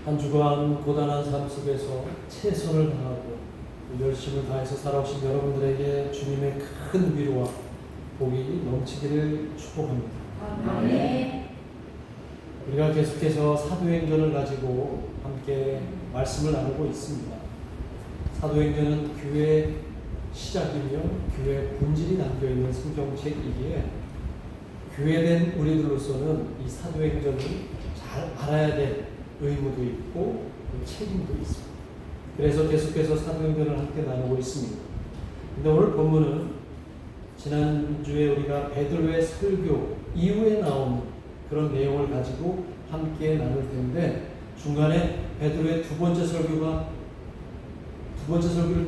한 주간 고단한 삶 속에서 최선을 다하고 열심을 다해서 살아오신 여러분들에게 주님의 큰 위로와 복이 넘치기를 축복합니다. 아멘. 우리가 계속해서 사도행전을 가지고 함께 말씀을 나누고 있습니다. 사도행전은 교회의 시작이며 교회의 본질이 담겨있는 성경책이기에 교회된 우리들로서는 이 사도행전을 잘 알아야 될 의무도 있고 책임도 있습니다. 그래서 계속해서 사도행전을 함께 나누고 있습니다. 근데 오늘 본문은 지난주에 우리가 베드로의 설교 이후에 나온 그런 내용을 가지고 함께 나눌 텐데, 중간에 베드로의 두 번째 설교를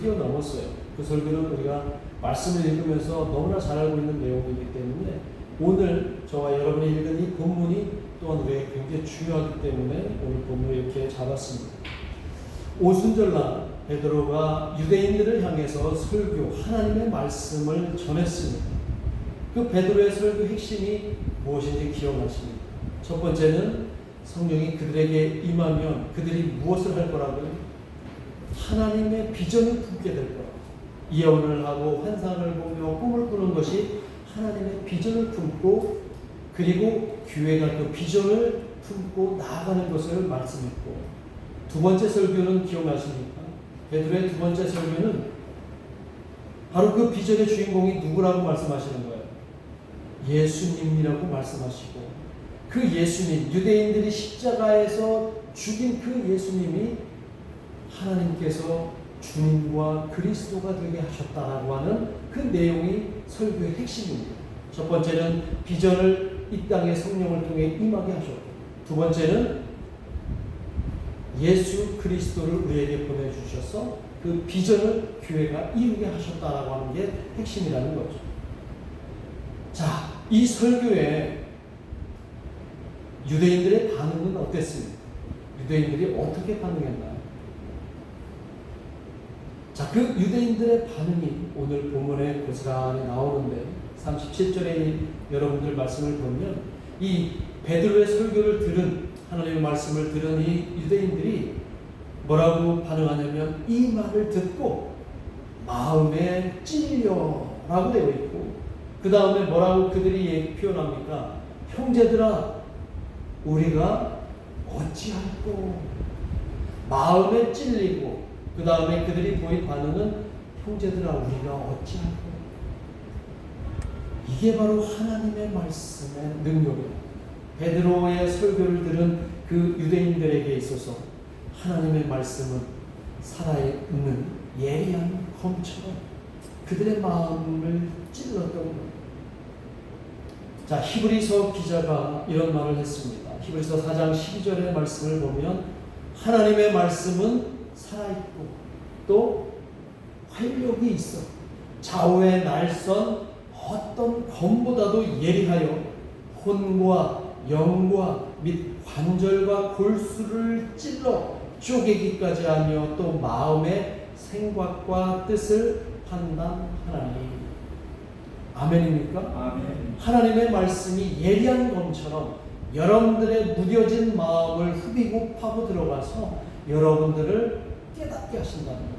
뛰어넘었어요. 그 설교는 우리가 말씀을 읽으면서 너무나 잘 알고 있는 내용이기 때문에 오늘 저와 여러분이 읽은 이 본문이 또한 우리에게 굉장히 중요하기 때문에 오늘 본문을 이렇게 잡았습니다. 오순절날 베드로가 유대인들을 향해서 설교, 하나님의 말씀을 전했습니다. 그 베드로의 설교 핵심이 무엇인지 기억나십니까? 첫 번째는 성령이 그들에게 임하면 그들이 무엇을 할 거라고요? 하나님의 비전을 품게 될 거라고. 예언을 하고 환상을 보며 꿈을 꾸는 것이 하나님의 비전을 품고, 그리고 교회가 그 비전을 품고 나아가는 것을 말씀했고, 두 번째 설교는 기억나십니까? 베드로의 두 번째 설교는 바로 그 비전의 주인공이 누구라고 말씀하시는 거예요? 예수님이라고 말씀하시고, 그 예수님, 유대인들이 십자가에서 죽인 그 예수님이 하나님께서 주님과 그리스도가 되게 하셨다라고 하는 그 내용이 설교의 핵심입니다. 첫 번째는 비전을 이 땅에 성령을 통해 임하게 하셨고, 두 번째는 예수 그리스도를 우리에게 보내주셔서 그 비전을 교회가 이루게 하셨다라고 하는 게 핵심이라는 거죠. 자, 이 설교에 유대인들의 반응은 어땠습니까? 유대인들이 어떻게 반응했나요? 자, 그 유대인들의 반응이 오늘 본문에 고스란히 나오는데, 37절에 여러분들 말씀을 보면 이 베드로의 설교를 들은, 하나님의 말씀을 들은 이 유대인들이 뭐라고 반응하냐면 이 말을 듣고 마음에 찔려라고 되어 있고, 그 다음에 뭐라고 그들이 표현합니까? 형제들아, 우리가 어찌할꼬. 마음에 찔리고, 그 다음에 그들이 보인 반응은 형제들아, 우리가 어찌할꼬. 이게 바로 하나님의 말씀의 능력입니다. 베드로의 설교를 들은 그 유대인들에게 있어서 하나님의 말씀은 살아있는 예리한 검처럼 그들의 마음을 찔렀던 거예요. 자, 히브리서 기자가 이런 말을 했습니다. 히브리서 4장 12절의 말씀을 보면 하나님의 말씀은 살아있고 또 활력이 있어 좌우의 날선 어떤 검보다도 예리하여 혼과 영과 및 관절과 골수를 찔러 쪼개기까지 하며 또 마음의 생각과 뜻을 판단하나니. 아멘입니까? 아멘. 하나님의 말씀이 예리한 검처럼 여러분들의 무뎌진 마음을 후비고 파고 들어가서 여러분들을 깨닫게 하신다는 거예요.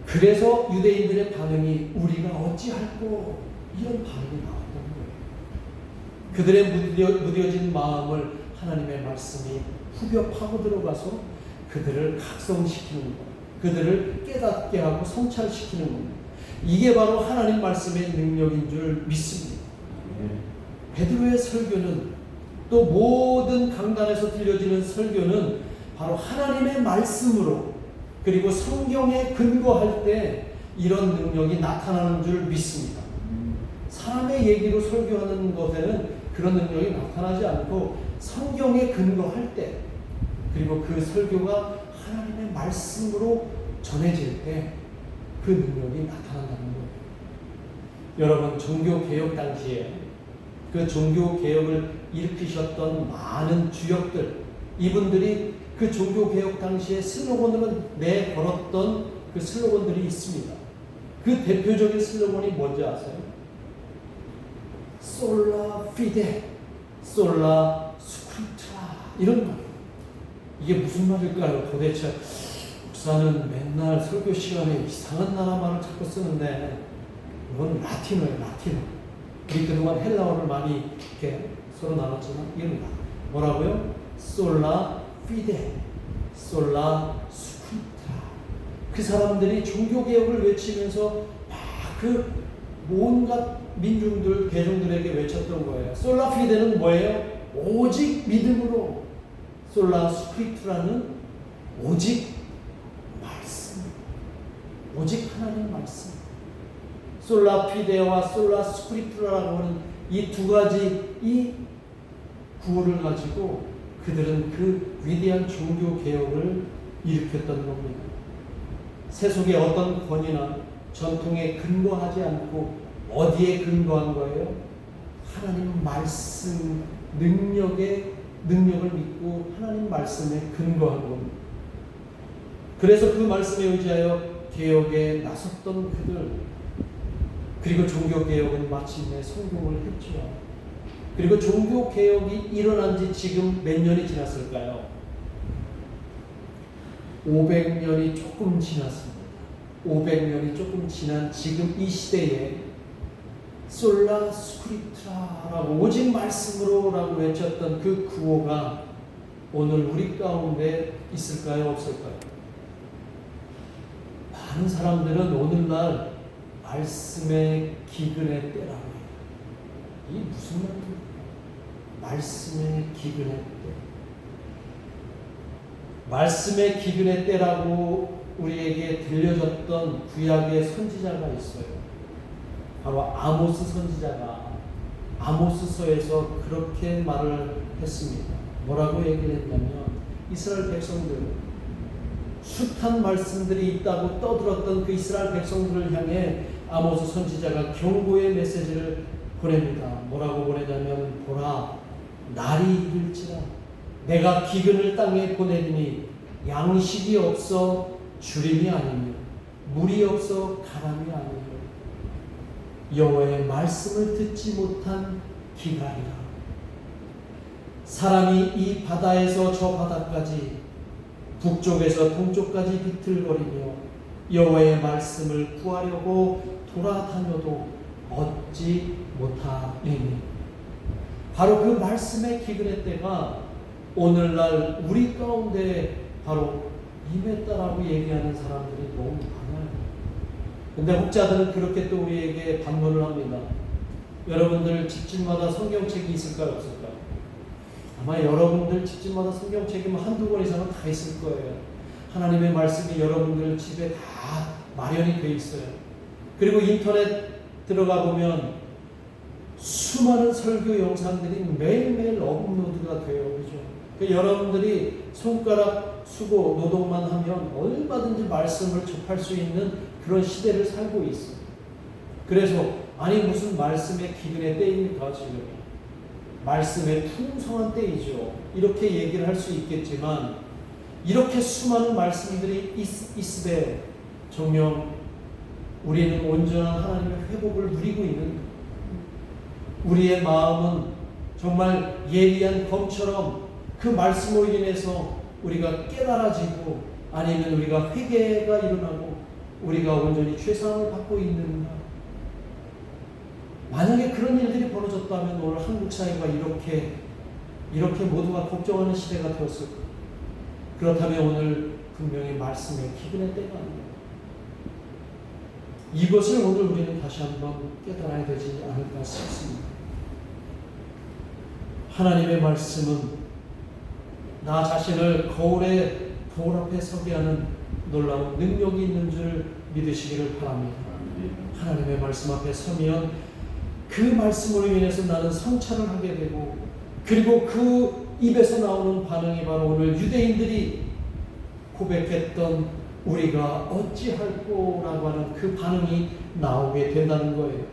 그래서 유대인들의 반응이 우리가 어찌할꼬, 이런 반응이 나왔던 거예요. 그들의 무뎌진 마음을 하나님의 말씀이 후벼 파고 들어가서 그들을 각성시키는 것, 그들을 깨닫게 하고 성찰시키는 겁니다. 이게 바로 하나님 말씀의 능력인 줄 믿습니다. 베드로의 설교는, 또 모든 강단에서 들려지는 설교는 바로 하나님의 말씀으로, 그리고 성경에 근거할 때 이런 능력이 나타나는 줄 믿습니다. 사람의 얘기로 설교하는 것에는 그런 능력이 나타나지 않고 성경에 근거할 때, 그리고 그 설교가 하나님의 말씀으로 전해질 때 그 능력이 나타난다는 거예요. 여러분, 종교개혁 당시에 그 종교개혁을 일으키셨던 많은 주역들, 이분들이 그 종교개혁 당시에 슬로건으로 내걸었던 그 슬로건들이 있습니다. 그 대표적인 슬로건이 뭔지 아세요? 솔라 피데, 솔라 스크립트라 이런 말. 이게 무슨 말일까요? 도대체 목사는 맨날 설교 시간에 이상한 나라 말을 자꾸 쓰는데 이건 라틴어예요. 라틴어. 우리 그동안 헬라어를 많이 이렇게 서로 나눴지만 이런 말. 뭐라고요? 솔라 피데, 솔라 스크립트라. 그 사람들이 종교개혁을 외치면서 막 그 온갖 민중들, 대중들에게 외쳤던 거예요. 솔라 피데는 뭐예요? 오직 믿음으로. 솔라 스크립트라는 오직 말씀. 오직 하나님의 말씀. 솔라 피데와 솔라 스크립트라고 하는 이 두 가지 이 구호를 가지고 그들은 그 위대한 종교 개혁을 일으켰던 겁니다. 세속의 어떤 권위나 전통에 근거하지 않고 어디에 근거한 거예요? 하나님 말씀 능력을 믿고 하나님 말씀에 근거한 겁니다. 그래서 그 말씀에 의지하여 개혁에 나섰던 그들, 그리고 종교개혁은 마침내 성공을 했죠. 그리고 종교개혁이 일어난 지 지금 몇 년이 지났을까요? 500년이 조금 지났습니다. 500년이 조금 지난 지금 이 시대에 솔라 스크립트라라고 오직 말씀으로라고 외쳤던 그 구호가 오늘 우리 가운데 있을까요? 없을까요? 많은 사람들은 오늘날 말씀의 기근의 때라고 해요. 이게 무슨 말입니까? 말씀의 기근의 때. 말씀의 기근의 때라고 우리에게 들려졌던 구약의 선지자가 있어요. 바로 아모스 선지자가 아모스서에서 그렇게 말을 했습니다. 뭐라고 얘기를 했냐면 이스라엘 백성들, 숱한 말씀들이 있다고 떠들었던 그 이스라엘 백성들을 향해 아모스 선지자가 경고의 메시지를 보냅니다. 뭐라고 보내냐면 보라, 날이 이를지라 내가 기근을 땅에 보내리니 양식이 없어 주림이 아니며 물이 없어 가람이 아니며 여호와의 말씀을 듣지 못한 기갈이라. 사람이 이 바다에서 저 바다까지 북쪽에서 동쪽까지 비틀거리며 여호와의 말씀을 구하려고 돌아다녀도 얻지 못하리니. 바로 그 말씀의 기근의 때가 오늘날 우리 가운데 바로 임했다라고 얘기하는 사람들이 너무 많아요. 근데 혹자들은 그렇게 또 우리에게 반문을 합니다. 여러분들 집집마다 성경책이 있을까요? 없을까요? 아마 여러분들 집집마다 성경책이 한두 권 이상은 다 있을 거예요. 하나님의 말씀이 여러분들 집에 다 마련이 돼 있어요. 그리고 인터넷 들어가 보면 수많은 설교 영상들이 매일매일 업로드가 돼요. 그죠? 여러분들이 손가락 수고 노동만 하면 얼마든지 말씀을 접할 수 있는 그런 시대를 살고 있어요. 그래서 아니 무슨 말씀의 기근의 때입니까 지금? 말씀의 풍성한 때이죠. 이렇게 얘기를 할 수 있겠지만 이렇게 수많은 말씀들이 있으되 정녕 우리는 온전한 하나님의 회복을 누리고 있는, 우리의 마음은 정말 예리한 검처럼 그 말씀으로 인해서 우리가 깨달아지고 아니면 우리가 회개가 일어나고 우리가 온전히 죄사함을 받고 있는가. 만약에 그런 일들이 벌어졌다면 오늘 한국 사회가 이렇게 모두가 걱정하는 시대가 되었을까. 그렇다면 오늘 분명히 말씀의 기근의 때가 아닙니다. 이것을 오늘 우리는 다시 한번 깨달아야 되지 않을까 싶습니다. 하나님의 말씀은 나 자신을 거울에 거울 앞에 서게 하는 놀라운 능력이 있는 줄 믿으시기를 바랍니다. 하나님의 말씀 앞에 서면 그 말씀으로 인해서 나는 성찰을 하게 되고, 그리고 그 입에서 나오는 반응이 바로 오늘 유대인들이 고백했던 우리가 어찌할꼬라고 하는 그 반응이 나오게 된다는 거예요.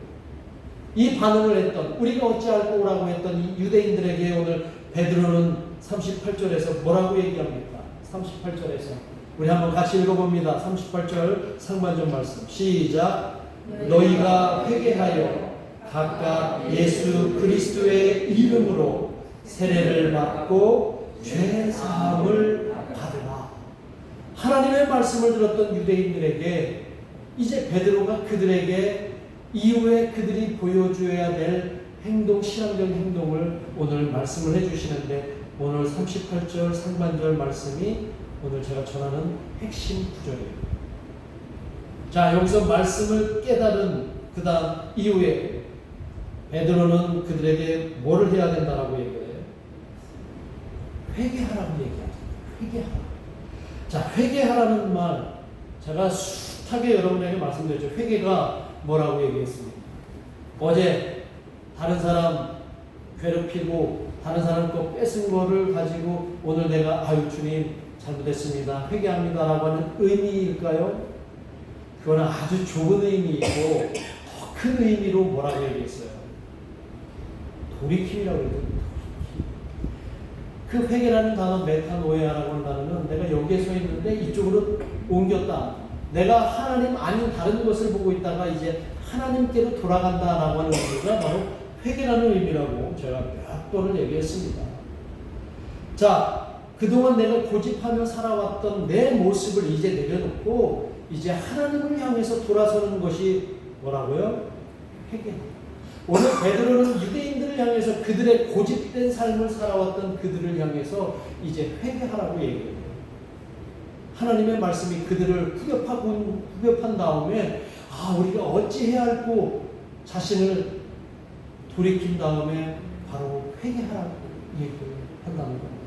이 반응을 했던, 우리가 어찌할꼬라고 했던 이 유대인들에게 오늘 베드로는 38절에서 뭐라고 얘기합니까? 38절에서 우리 한번 같이 읽어봅니다. 38절 상반절 말씀 시작. 너희가 회개하여 각각 예수 그리스도의 이름으로 세례를 받고 죄 사함을 받으라. 하나님의 말씀을 들었던 유대인들에게 이제 베드로가 그들에게 이후에 그들이 보여줘야 될 행동, 신앙적인 행동을 오늘 말씀을 해주시는데, 오늘 38절 상반절 말씀이 오늘 제가 전하는 핵심 구절이에요. 자, 여기서 말씀을 깨달은 그 다음 이후에 베드로는 그들에게 뭐를 해야 된다라고 얘기해요? 회개하라고 얘기하죠. 회개하라. 자, 회개하라는 말 제가 숱하게 여러분에게 말씀드렸죠. 회개가 뭐라고 얘기했습니까? 어제 다른 사람 괴롭히고 다른 사람 거 뺏은 거를 가지고 오늘 내가 아유 주님 잘못했습니다, 회개합니다 라고 하는 의미일까요? 그거는 아주 좁은 의미이고 더 큰 의미로 뭐라고 얘기했어요? 돌이킴이라고 얘기했어요. 그 회개라는 단어, 메타노에아라고 하는 단어는 내가 여기에 서 있는데 이쪽으로 옮겼다. 내가 하나님 아닌 다른 것을 보고 있다가 이제 하나님께로 돌아간다라고 하는 의미가 바로 회개라는 의미라고 제가 몇 번을 얘기했습니다. 자, 그동안 내가 고집하며 살아왔던 내 모습을 이제 내려놓고 이제 하나님을 향해서 돌아서는 것이 뭐라고요? 회개. 오늘 베드로는 유대인들을 향해서 그들의 고집된 삶을 살아왔던 그들을 향해서 이제 회개하라고 얘기해요. 하나님의 말씀이 그들을 후벼판 다음에 우리가 어찌해야 할고 자신을 돌이킨 다음에 바로 회개하라고 얘기를 한다는 겁니다.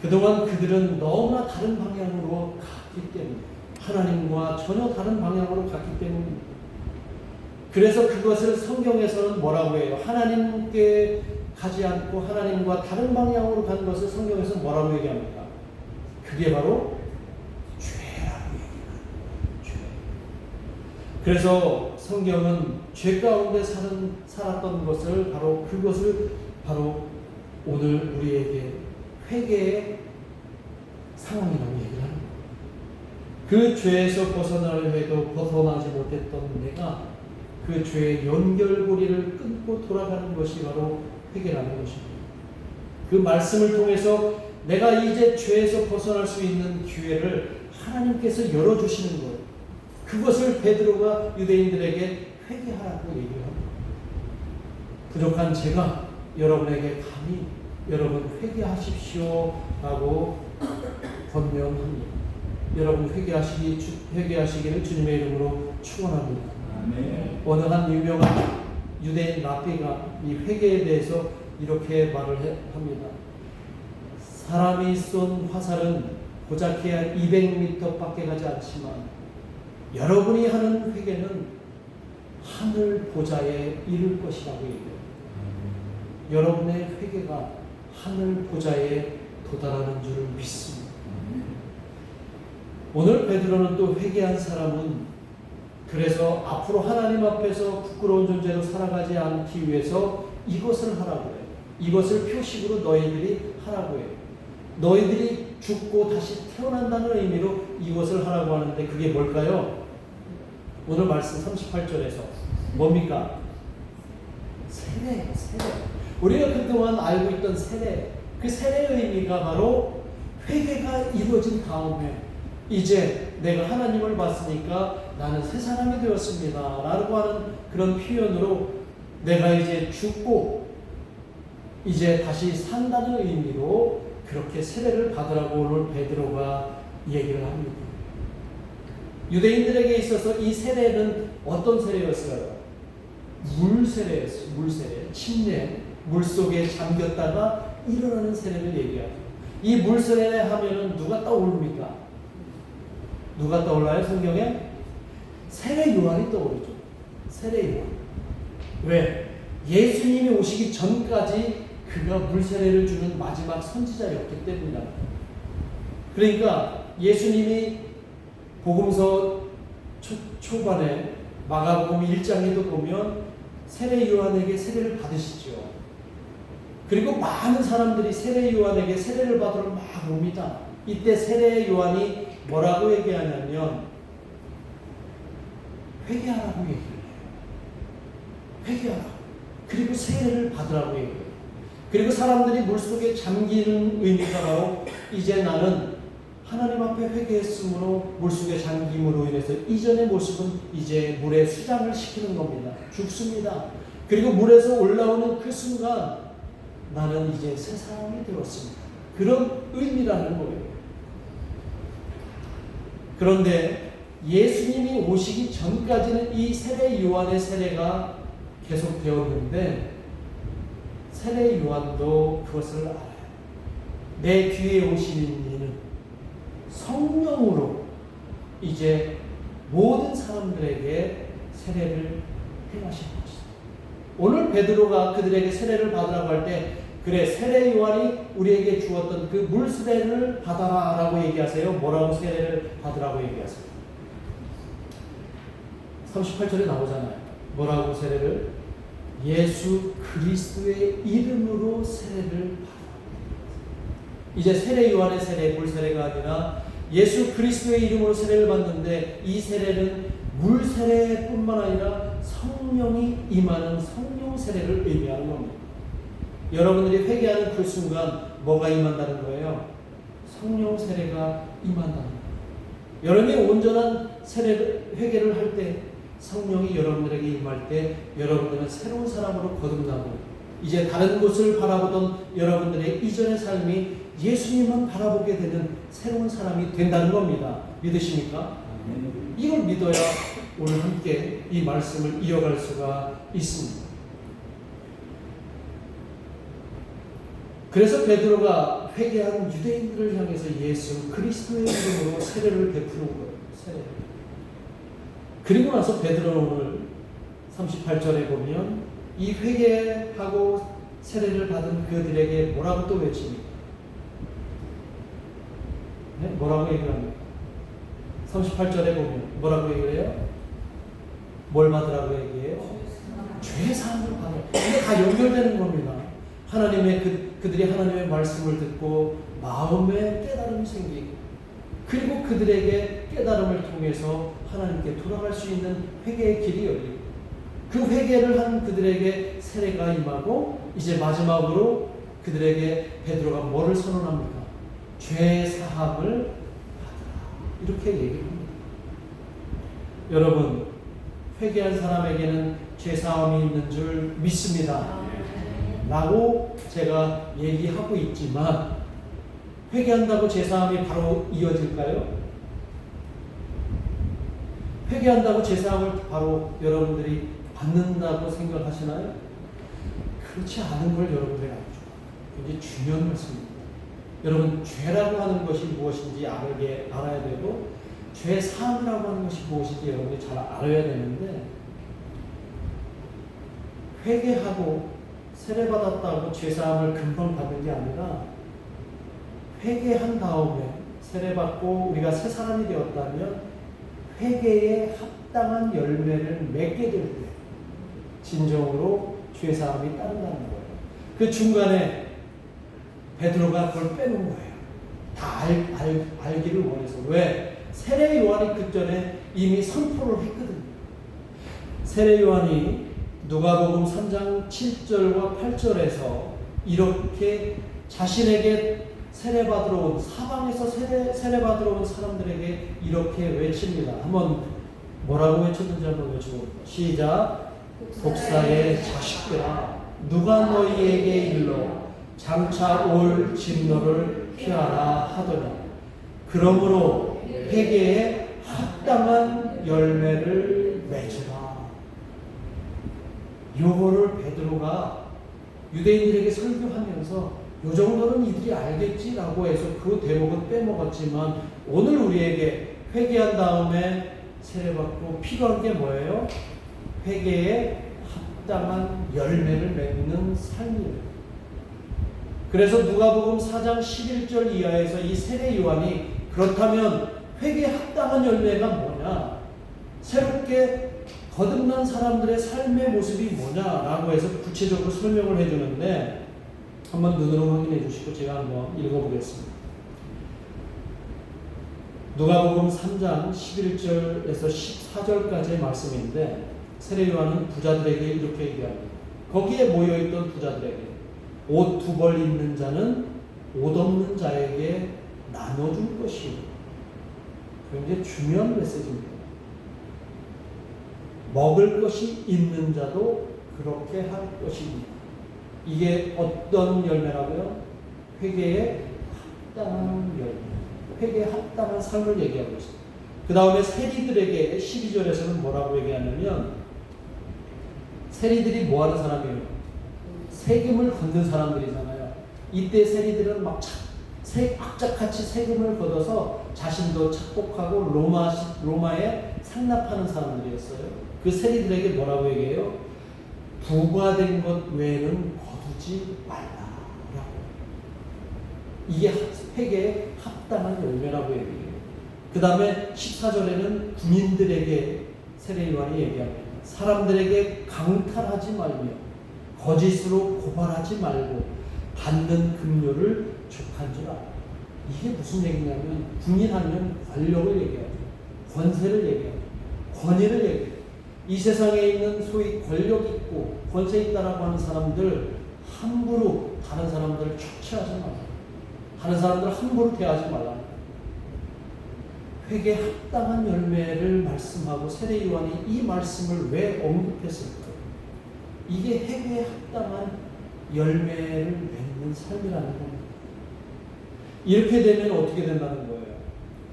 그동안 그들은 너무나 다른 방향으로 갔기 때문에, 하나님과 전혀 다른 방향으로 갔기 때문입니다. 그래서 그것을 성경에서는 뭐라고 해요? 하나님께 가지 않고 하나님과 다른 방향으로 간 것을 성경에서 뭐라고 얘기합니까? 그게 바로 죄라고 얘기합니다. 죄. 그래서 성경은 죄 가운데 살았던 것을 그것을 오늘 우리에게 회개의 상황이라고 얘기를 합니다. 그 죄에서 벗어나려 해도 벗어나지 못했던 내가 그 죄의 연결고리를 끊고 돌아가는 것이 바로 회개라는 것입니다. 그 말씀을 통해서 내가 이제 죄에서 벗어날 수 있는 기회를 하나님께서 열어주시는 것, 그것을 베드로가 유대인들에게 회개하라고 얘기를 합니다. 부족한 제가 여러분에게 감히 여러분 회개하십시오 라고 권면합니다. 여러분 회개하시기를 주님의 이름으로 축원합니다. 아멘. 어느 한 유명한 유대인 랍비가 이 회개에 대해서 이렇게 말을 합니다. 사람이 쏜 화살은 고작해야 200m 밖에 가지 않지만 여러분이 하는 회개는 하늘 보좌에 이를 것이라고 얘기해요. 여러분의 회개가 하늘 보좌에 도달하는 줄 믿습니다. 오늘 베드로는 또 회개한 사람은 그래서 앞으로 하나님 앞에서 부끄러운 존재로 살아가지 않기 위해서 이것을 하라고 해요. 이것을 표식으로 너희들이 하라고 해요. 너희들이 죽고 다시 태어난다는 의미로 이것을 하라고 하는데 그게 뭘까요? 오늘 말씀 38절에서 뭡니까? 세례. 우리가 그동안 알고 있던 세례, 그 세례의 의미가 바로 회개가 이루어진 다음에 이제 내가 하나님을 봤으니까 나는 새 사람이 되었습니다 라고 하는 그런 표현으로 내가 이제 죽고 이제 다시 산다는 의미로 그렇게 세례를 받으라고 오늘 베드로가 얘기를 합니다. 유대인들에게 있어서 이 세례는 어떤 세례였어요? 물세례였어요. 물세례. 침례. 물속에 잠겼다가 일어나는 세례를 얘기하죠. 이 물세례 하면은 누가 떠오릅니까? 누가 떠올라요? 성경에? 세례 요한이 떠오르죠. 세례 요한. 왜? 예수님이 오시기 전까지 그가 물세례를 주는 마지막 선지자였기 때문이다. 그러니까 예수님이 복음서 초반에 마가복음 1장에도 보면 세례 요한에게 세례를 받으시죠. 그리고 많은 사람들이 세례 요한에게 세례를 받으러 막 옵니다. 이때 세례 요한이 뭐라고 얘기하냐면 회개하라고 얘기를 해요. 회개하라. 그리고 세례를 받으라고 얘기해요. 그리고 사람들이 물속에 잠기는 의미가 바로 이제 나는 하나님 앞에 회개했으므로 물속에 잠김으로 인해서 이전의 모습은 이제 물에 수장을 시키는 겁니다. 죽습니다. 그리고 물에서 올라오는 그 순간 나는 이제 새 사람이 되었습니다. 그런 의미라는 거예요. 그런데 예수님이 오시기 전까지는 이 세례 요한의 세례가 계속되었는데 세례 요한도 그것을 알아요. 내 뒤에 오시는 이는 성령으로 이제 모든 사람들에게 세례를 행하신 것이다. 오늘 베드로가 그들에게 세례를 받으라고 할 때 그래 세례 요한이 우리에게 주었던 그 물 세례를 받아라 라고 얘기하세요? 뭐라고 세례를 받으라고 얘기하세요? 38절에 나오잖아요. 뭐라고 세례를? 예수 그리스도의 이름으로 세례를 받아라. 이제 세례 요한의 세례, 물 세례가 아니라 예수 그리스도의 이름으로 세례를 받는데 이 세례는 물 세례뿐만 아니라 성령이 임하는 성령 세례를 의미하는 겁니다. 여러분들이 회개하는 그 순간 뭐가 임한다는 거예요? 성령 세례가 임한다는 거예요. 여러분이 온전한 회개를 할 때 성령이 여러분들에게 임할 때 여러분들은 새로운 사람으로 거듭나고 이제 다른 곳을 바라보던 여러분들의 이전의 삶이 예수님만 바라보게 되는 새로운 사람이 된다는 겁니다. 믿으십니까? 이걸 믿어야 오늘 함께 이 말씀을 이어갈 수가 있습니다. 그래서 베드로가 회개한 유대인들을 향해서 예수 그리스도의 이름으로 세례를 베푸는 거예요. 세례를. 그리고 나서 베드로는 오늘 38절에 보면 이 회개하고 세례를 받은 그들에게 뭐라고 또 외칩니까? 네? 뭐라고 얘기를 합니까? 38절에 보면 뭐라고 얘기를 해요? 뭘 받으라고 얘기해요? 죄사함을 받으라. 이게 다 연결되는 겁니다. 그들이 하나님의 말씀을 듣고 마음에 깨달음이 생기고 그리고 그들에게 깨달음을 통해서 하나님께 돌아갈 수 있는 회개의 길이 열리고 그 회개를 한 그들에게 세례가 임하고 이제 마지막으로 그들에게 베드로가 뭐를 선언합니까? 죄사함을 받으라. 이렇게 얘기를 합니다. 여러분 회개한 사람에게는 죄사함이 있는 줄 믿습니다. 라고 제가 얘기하고 있지만 회개한다고 죄사함이 바로 이어질까요? 회개한다고 죄사함을 바로 여러분들이 받는다고 생각하시나요? 그렇지 않은 걸 여러분들이 알죠. 굉장히 중요한 말씀입니다. 여러분 죄라고 하는 것이 무엇인지 알아야 되고 죄사함이라고 하는 것이 무엇인지 여러분이 잘 알아야 되는데 회개하고 세례받았다고 죄사함을 금방 받는 게 아니라 회개한 다음에 세례받고 우리가 새 사람이 되었다면 회개에 합당한 열매를 맺게 될 때 진정으로 죄사함이 따른다는 거예요. 그 중간에 베드로가 그걸 빼놓은 거예요. 다 알기를 원해서. 왜? 세례 요한이 그 전에 이미 선포를 했거든요. 세례 요한이 누가복음 3장 7절과 8절에서 이렇게 자신에게 세례받으러 온 사방에서 세례받으러 온 사람들에게 이렇게 외칩니다. 한번 뭐라고 외쳤는지 한번 외쳐봅니다. 시작. 독사의 자식들아 누가 너희에게 일러 장차 올 진노를 피하라 하더니 그러므로 회개에 합당한 열매를 맺으라. 요거를 베드로가 유대인들에게 설교하면서 요 정도는 이들이 알겠지라고 해서 그 대목은 빼먹었지만 오늘 우리에게 회개한 다음에 세례받고 필요한 게 뭐예요? 회개에 합당한 열매를 맺는 삶이에요. 그래서 누가복음 4장 11절 이하에서 이 세례 요한이 그렇다면 회개에 합당한 열매가 뭐냐? 새롭게 거듭난 사람들의 삶의 모습이 뭐냐라고 해서 구체적으로 설명을 해주는데 한번 눈으로 확인해 주시고 제가 한번 읽어보겠습니다. 누가복음 3장 11절에서 14절까지의 말씀인데 세례 요한은 부자들에게 이렇게 얘기합니다. 거기에 모여있던 부자들에게 옷 두 벌 있는 자는 옷 없는 자에게 나눠줄 것이요. 굉장히 중요한 메시지입니다. 먹을 것이 있는 자도 그렇게 할 것입니다. 이게 어떤 열매라고요? 회개에 합당한 열매, 회개에 합당한 삶을 얘기하고 있습니다. 그 다음에 세리들에게 12절에서는 뭐라고 얘기하냐면, 세리들이 뭐 하는 사람이에요? 세금을 걷는 사람들이잖아요. 이때 세리들은 막 악착같이 세금을 걷어서 자신도 착복하고 로마에 상납하는 사람들이었어요. 그 세리들에게 뭐라고 얘기해요? 부과된 것 외에는 거두지 말라라고. 이게 회개에 합당한 열매라고 얘기해요. 그 다음에 14절에는 군인들에게 세례요한이 얘기합니다. 사람들에게 강탈하지 말며 거짓으로 고발하지 말고 받는 급료를 족한 줄 알아. 이게 무슨 얘기냐면, 군인하면 권력을 얘기하죠. 권세를 얘기하죠. 권위를 얘기해요. 이 세상에 있는 소위 권력 있고 권세 있다라고 하는 사람들 함부로 다른 사람들을 처치하지 말라. 다른 사람들 함부로 대하지 말라. 회개에 합당한 열매를 말씀하고 세례 요한이 이 말씀을 왜 언급했을까요? 이게 회개에 합당한 열매를 맺는 삶이라는 겁니다. 이렇게 되면 어떻게 된다는 거예요?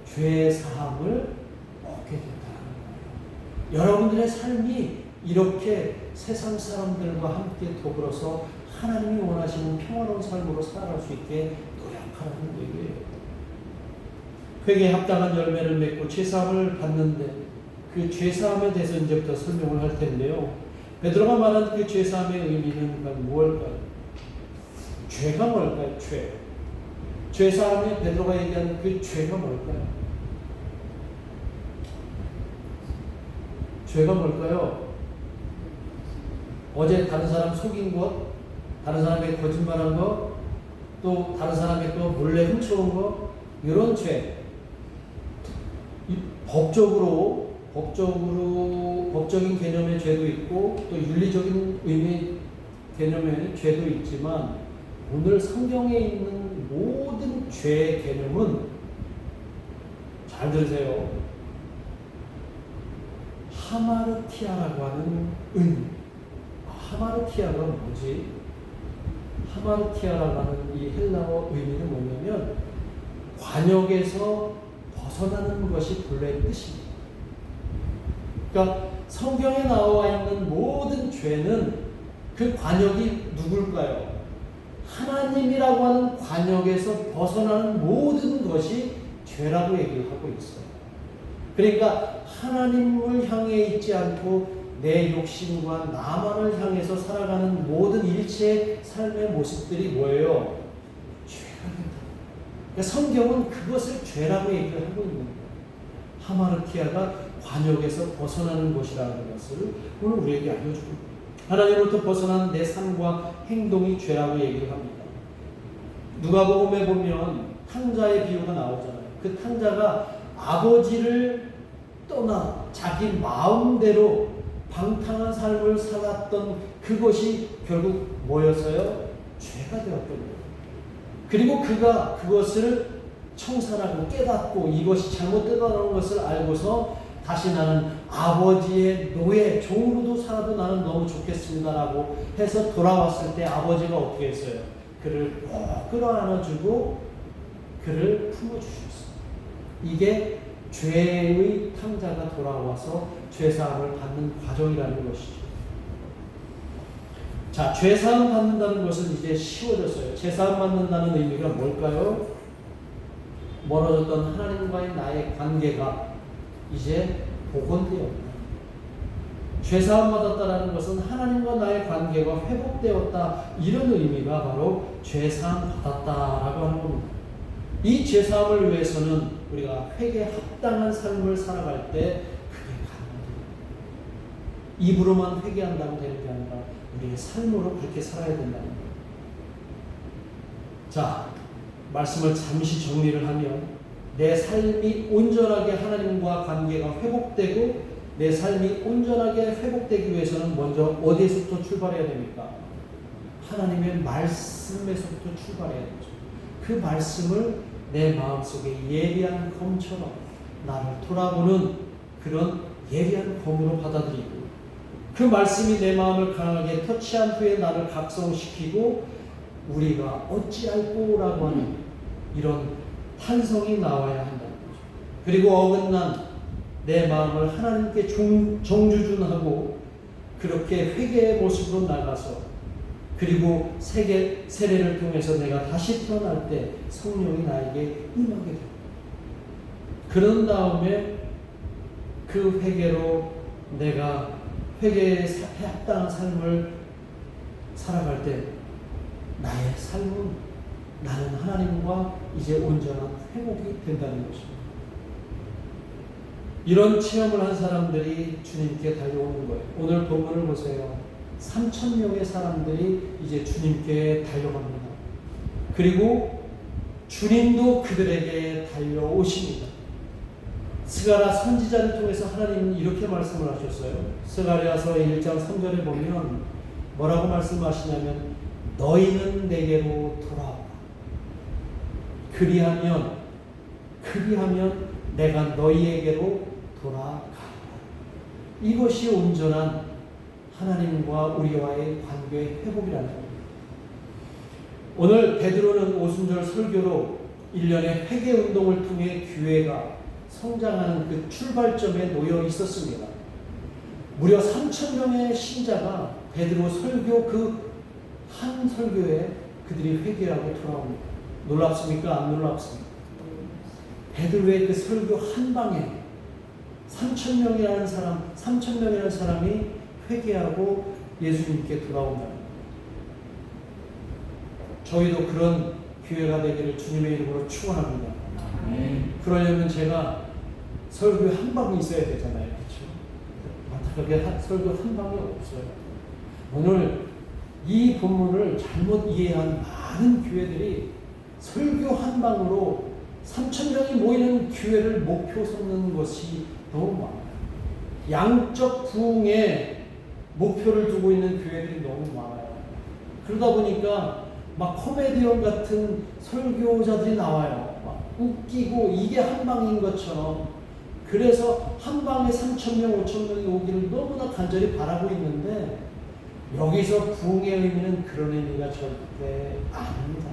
죄 사함을 얻게 된다는 거예요. 여러분들의 삶이 이렇게 세상 사람들과 함께 더불어서 하나님이 원하시는 평화로운 삶으로 살아갈 수 있게 노력하라는 얘기예요. 회개에 합당한 열매를 맺고 죄사함을 받는데, 그 죄사함에 대해서 이제부터 설명을 할 텐데요. 베드로가 말한 그 죄사함의 의미는 무엇일까요? 죄가 뭘까요? 죄사함에 베드로가 얘기하는 그 죄가 뭘까요? 죄가 뭘까요? 어제 다른 사람 속인 것, 다른 사람에게 거짓말한 것, 또 다른 사람의 거 몰래 훔쳐온 것, 이런 죄. 법적인 개념의 죄도 있고 또 윤리적인 의미의 개념의 죄도 있지만, 오늘 성경에 있는 모든 죄의 개념은, 잘 들으세요, 하마르티아라고 하는 의미. 하마르티아가 뭐지? 하마르티아라고 하는 이 헬라어 의미는 뭐냐면 관역에서 벗어나는 것이 본래의 뜻입니다. 그러니까 성경에 나와 있는 모든 죄는 그 관역이 누굴까요? 하나님이라고 하는 관역에서 벗어나는 모든 것이 죄라고 얘기를 하고 있어요. 그러니까 하나님을 향해 있지 않고 내 욕심과 나만을 향해서 살아가는 모든 일체의 삶의 모습들이 뭐예요? 죄가 된다. 그러니까 성경은 그것을 죄라고 얘기를 하고 있는 거예요. 하마르티아가 관역에서 벗어나는 것이라는 것을 오늘 우리에게 알려주고, 하나님으로부터 벗어난 내 삶과 행동이 죄라고 얘기를 합니다. 누가복음에 보면 탕자의 비유가 나오잖아요. 그 탕자가 아버지를 떠나 자기 마음대로 방탕한 삶을 살았던 그것이 결국 뭐였어요? 죄가 되었던 거예요. 그리고 그가 그것을 청산하고 깨닫고 이것이 잘못되다는 것을 알고서 다시 나는 아버지의 노예, 종으로도 살아도 나는 너무 좋겠습니다라고 해서 돌아왔을 때 아버지가 어떻게 했어요? 그를 꼭 끌어안아주고 그를 품어주셨어요. 이게 죄의 탕자가 돌아와서 죄사함을 받는 과정이라는 것이죠. 자, 죄사함 받는다는 것은 이제 쉬워졌어요. 죄사함 받는다는 의미가 뭘까요? 멀어졌던 하나님과의 나의 관계가 이제 복원되었다. 죄사함 받았다라는 것은 하나님과 나의 관계가 회복되었다, 이런 의미가 바로 죄사함 받았다라고 하는 겁니다. 이 죄사함을 위해서는 우리가 회개에 합당한 삶을 살아갈 때 그게 가능합니다. 입으로만 회개한다고 되는 게 아니라 우리의 삶으로 그렇게 살아야 된다는 거예요. 자, 말씀을 잠시 정리를 하면, 내 삶이 온전하게 하나님과 관계가 회복되고 내 삶이 온전하게 회복되기 위해서는 먼저 어디에서부터 출발해야 됩니까? 하나님의 말씀에서부터 출발해야 되죠. 그 말씀을 내 마음속에 예리한 검처럼 나를 돌아보는 그런 예리한 검으로 받아들이고, 그 말씀이 내 마음을 강하게 터치한 후에 나를 각성시키고 우리가 어찌할꼬라고 하는 이런 탄성이 나와야 한다는 거죠. 그리고 어긋난 내 마음을 하나님께 정주준하고 그렇게 회개의 모습으로 나가서, 그리고 세례를 통해서 내가 다시 태어날 때 성령이 나에게 임하게 됩니다. 그런 다음에 그 회개로 내가 회개에 합당한 삶을 살아갈 때 나의 삶은, 나는 하나님과 이제 온전한 회복이 된다는 것입니다. 이런 체험을 한 사람들이 주님께 달려오는 거예요. 오늘 본문을 보세요. 3,000명의 사람들이 이제 주님께 달려갑니다. 그리고 주님도 그들에게 달려오십니다. 스가랴 선지자를 통해서 하나님은 이렇게 말씀을 하셨어요. 스가랴서 1장 3절에 보면 뭐라고 말씀하시냐면, 너희는 내게로 돌아오라. 그리하면 내가 너희에게로 돌아가리라. 이것이 온전한 하나님과 우리와의 관계의 회복이라는 겁니다. 오늘 베드로는 오순절 설교로 1년의 회개 운동을 통해 교회가 성장하는 그 출발점에 놓여 있었습니다. 무려 3,000명의 신자가 베드로 설교 그 한 설교에 그들이 회개하고 돌아옵니다. 놀랍습니까? 안 놀랍습니까? 베드로의 그 설교 한 방에 3,000명이라는 사람이 회개하고 예수님께 돌아온다. 저희도 그런 기회가 되기를 주님의 이름으로 축원합니다. 그러려면 제가 설교 한 방이 있어야 되잖아요. 그렇죠? 안타깝게 설교 한 방이 없어요. 오늘 이 본문을 잘못 이해한 많은 교회들이 설교 한 방으로 3,000명이 모이는 교회를 목표 삼는 것이 너무 많아요. 양적 부흥에 목표를 두고 있는 교회들이 너무 많아요. 그러다 보니까 막 코미디언 같은 설교자들이 나와요. 막 웃기고 이게 한 방인 것처럼. 그래서 한 방에 3,000명, 5,000명이 오기를 너무나 간절히 바라고 있는데, 여기서 부흥의 의미는 그런 의미가 절대 아닙니다.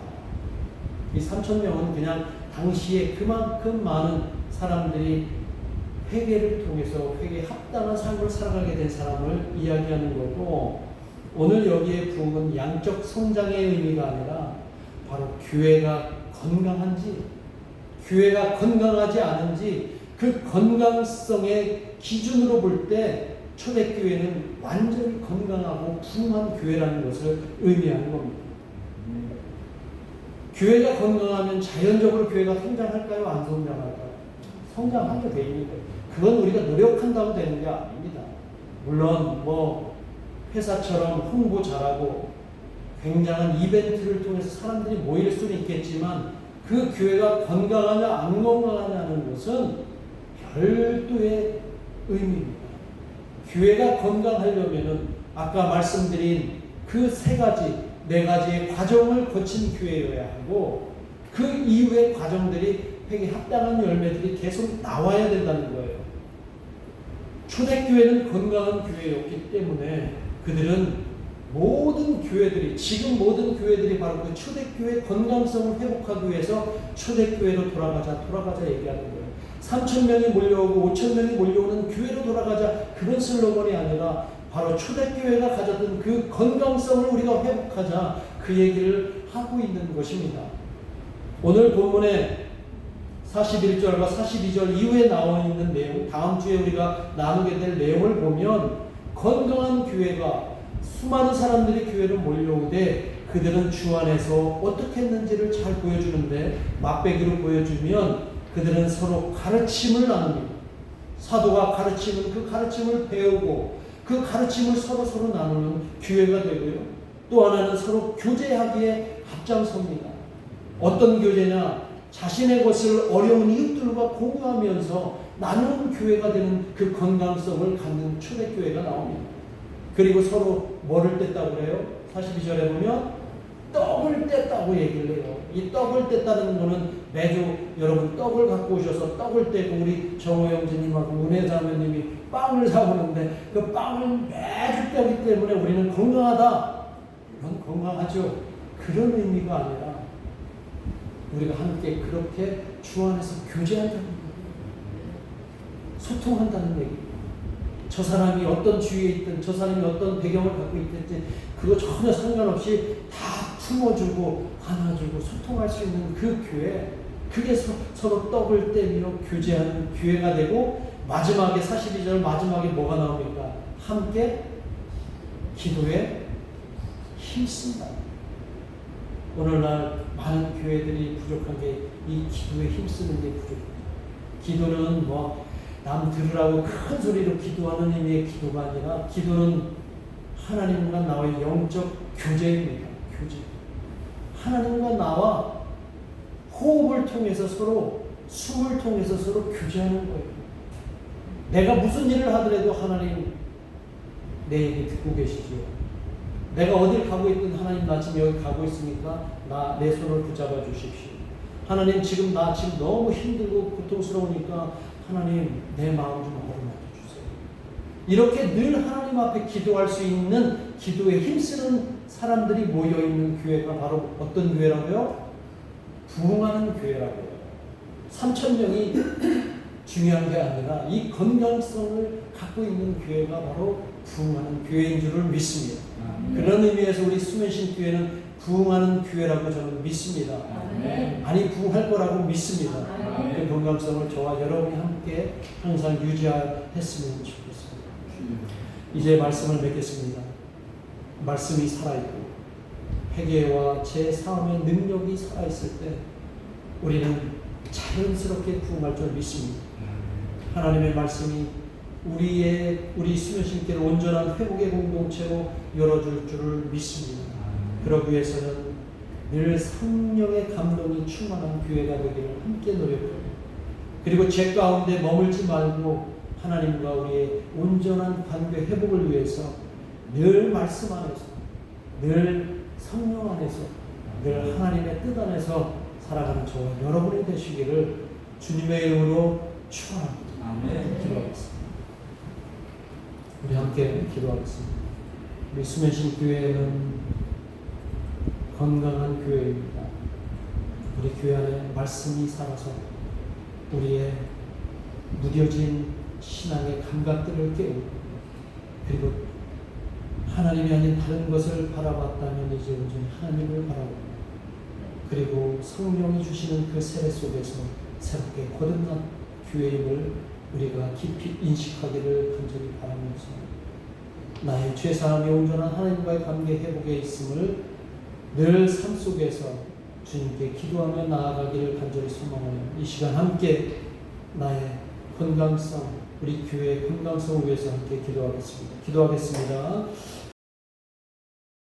이 3,000명은 그냥 당시에 그만큼 많은 사람들이 회개를 통해서 회개에 합당한 삶을 살아가게 된 사람을 이야기하는 거고, 오늘 여기에 부흥은 양적 성장의 의미가 아니라 바로 교회가 건강한지, 교회가 건강하지 않은지, 그 건강성의 기준으로 볼 때 초대교회는 완전히 건강하고 부흥한 교회라는 것을 의미하는 겁니다. 교회가 건강하면 자연적으로 교회가 성장할까요? 안 성장할까요? 성장하게 돼 있는 거예요. 그건 우리가 노력한다고 되는 게 아닙니다. 물론 회사처럼 홍보 잘하고 굉장한 이벤트를 통해서 사람들이 모일 수는 있겠지만, 그 교회가 건강하냐 안 건강하냐는 것은 별도의 의미입니다. 교회가 건강하려면은 아까 말씀드린 그 네 가지의 과정을 거친 교회여야 하고, 그 이후의 과정들이 회개 합당한 열매들이 계속 나와야 된다는 거예요. 초대교회는 건강한 교회였기 때문에 그들은 지금 모든 교회들이 바로 그 초대교회의 건강성을 회복하기 위해서 초대교회로 돌아가자 얘기하는 거예요. 3,000명이 몰려오고 5,000명이 몰려오는 교회로 돌아가자, 그런 슬로건이 아니라 바로 초대교회가 가졌던 그 건강성을 우리가 회복하자, 그 얘기를 하고 있는 것입니다. 오늘 본문에 41절과 42절 이후에 나와 있는 내용, 다음 주에 우리가 나누게 될 내용을 보면, 건강한 교회가 수많은 사람들이 교회로 몰려오되 그들은 주 안에서 어떻게 했는지를 잘 보여주는데, 맛배기로 보여주면 그들은 서로 가르침을 나눕니다. 사도가 가르치면 그 가르침을 배우고 그 가르침을 서로 나누는 교회가 되고요. 또 하나는 서로 교제하기에 앞장섭니다. 어떤 교제냐? 자신의 것을 어려운 이웃들과 공유하면서 나누는 교회가 되는 그 건강성을 갖는 초대교회가 나옵니다. 그리고 서로 뭐를 뗐다고 그래요? 42절에 보면 떡을 뗐다고 얘기를 해요. 이 떡을 뗐다는 거는 매주 여러분 떡을 갖고 오셔서 떡을 떼고 우리 정호 형제님하고 은혜 자매님이 빵을 사오는데 그 빵을 매주 떼기 때문에 우리는 건강하다. 이건 건강하죠. 그런 의미가 아니라 우리가 함께 그렇게 주 안에서 교제한다는 거예요. 소통한다는 얘기예요. 저 사람이 어떤 주위에 있든 저 사람이 어떤 배경을 갖고 있든지 그거 전혀 상관없이 다 품어주고 안아주고 소통할 수 있는 그 교회, 그게 서로 떡을 떼며 교제하는 교회가 되고, 마지막에 42절 마지막에 뭐가 나옵니까? 함께 기도에 힘쓴다. 오늘날 많은 교회들이 부족한 게 이 기도에 힘쓰는 게 부족해요. 기도는 뭐 남 들으라고 큰 소리로 기도하는 의미의 기도가 아니라 기도는 하나님과 나와의 영적 교제입니다. 교제. 하나님과 나와 호흡을 통해서 서로, 숨을 통해서 서로 교제하는 거예요. 내가 무슨 일을 하더라도 하나님 내 얘기 듣고 계시지요. 내가 어딜 가고 있든 하나님 나 지금 여기 가고 있으니까 내 손을 붙잡아 주십시오. 하나님 나 지금 너무 힘들고 고통스러우니까 하나님 내 마음 좀 어루만져 주세요. 이렇게 늘 하나님 앞에 기도할 수 있는, 기도에 힘쓰는 사람들이 모여있는 교회가 바로 어떤 교회라고요? 부흥하는 교회라고요. 3,000명이 중요한 게 아니라 이 건강성을 갖고 있는 교회가 바로 부흥하는 교회인 줄을 믿습니다. 그런 의미에서 우리 수면신 교회는 부흥하는 교회라고 저는 믿습니다. 많이 부흥할 거라고 믿습니다. 그 건강성을 저와 여러분이 함께 항상 유지했으면 좋겠습니다. 이제 말씀을 맺겠습니다. 말씀이 살아있고 회개와 제3의 능력이 살아있을 때 우리는 자연스럽게 부흥할 줄 믿습니다. 하나님의 말씀이 우리 수면신께를 온전한 회복의 공동체로 열어줄 줄을 믿습니다. 그러기 위해서는 늘 성령의 감동이 충만한 교회가 되기를 함께 노력합니다. 그리고 죄 가운데 머물지 말고 하나님과 우리의 온전한 관계 회복을 위해서 늘 말씀 안에서, 늘 성령 안에서, 늘 하나님의 뜻 안에서 살아가는 저와 여러분이 되시기를 주님의 이름으로 축원합니다. 기도하겠습니다. 우리 함께 기도하겠습니다. 우리 수면신 교회는 건강한 교회입니다. 우리 교회 안에 말씀이 살아서 우리의 무뎌진 신앙의 감각들을 깨우고, 그리고 하나님이 아닌 다른 것을 바라봤다면 이제 온전히 하나님을 바라보고, 그리고 성령이 주시는 그 세례 속에서 새롭게 거듭난 교회임을 우리가 깊이 인식하기를 간절히 바라면서 나의 죄사함이 온전한 하나님과의 관계 회복에 있음을 늘 삶 속에서 주님께 기도하며 나아가기를 간절히 소망하며 이 시간 함께 나의 건강성, 우리 교회의 건강성을 위해서 함께 기도하겠습니다.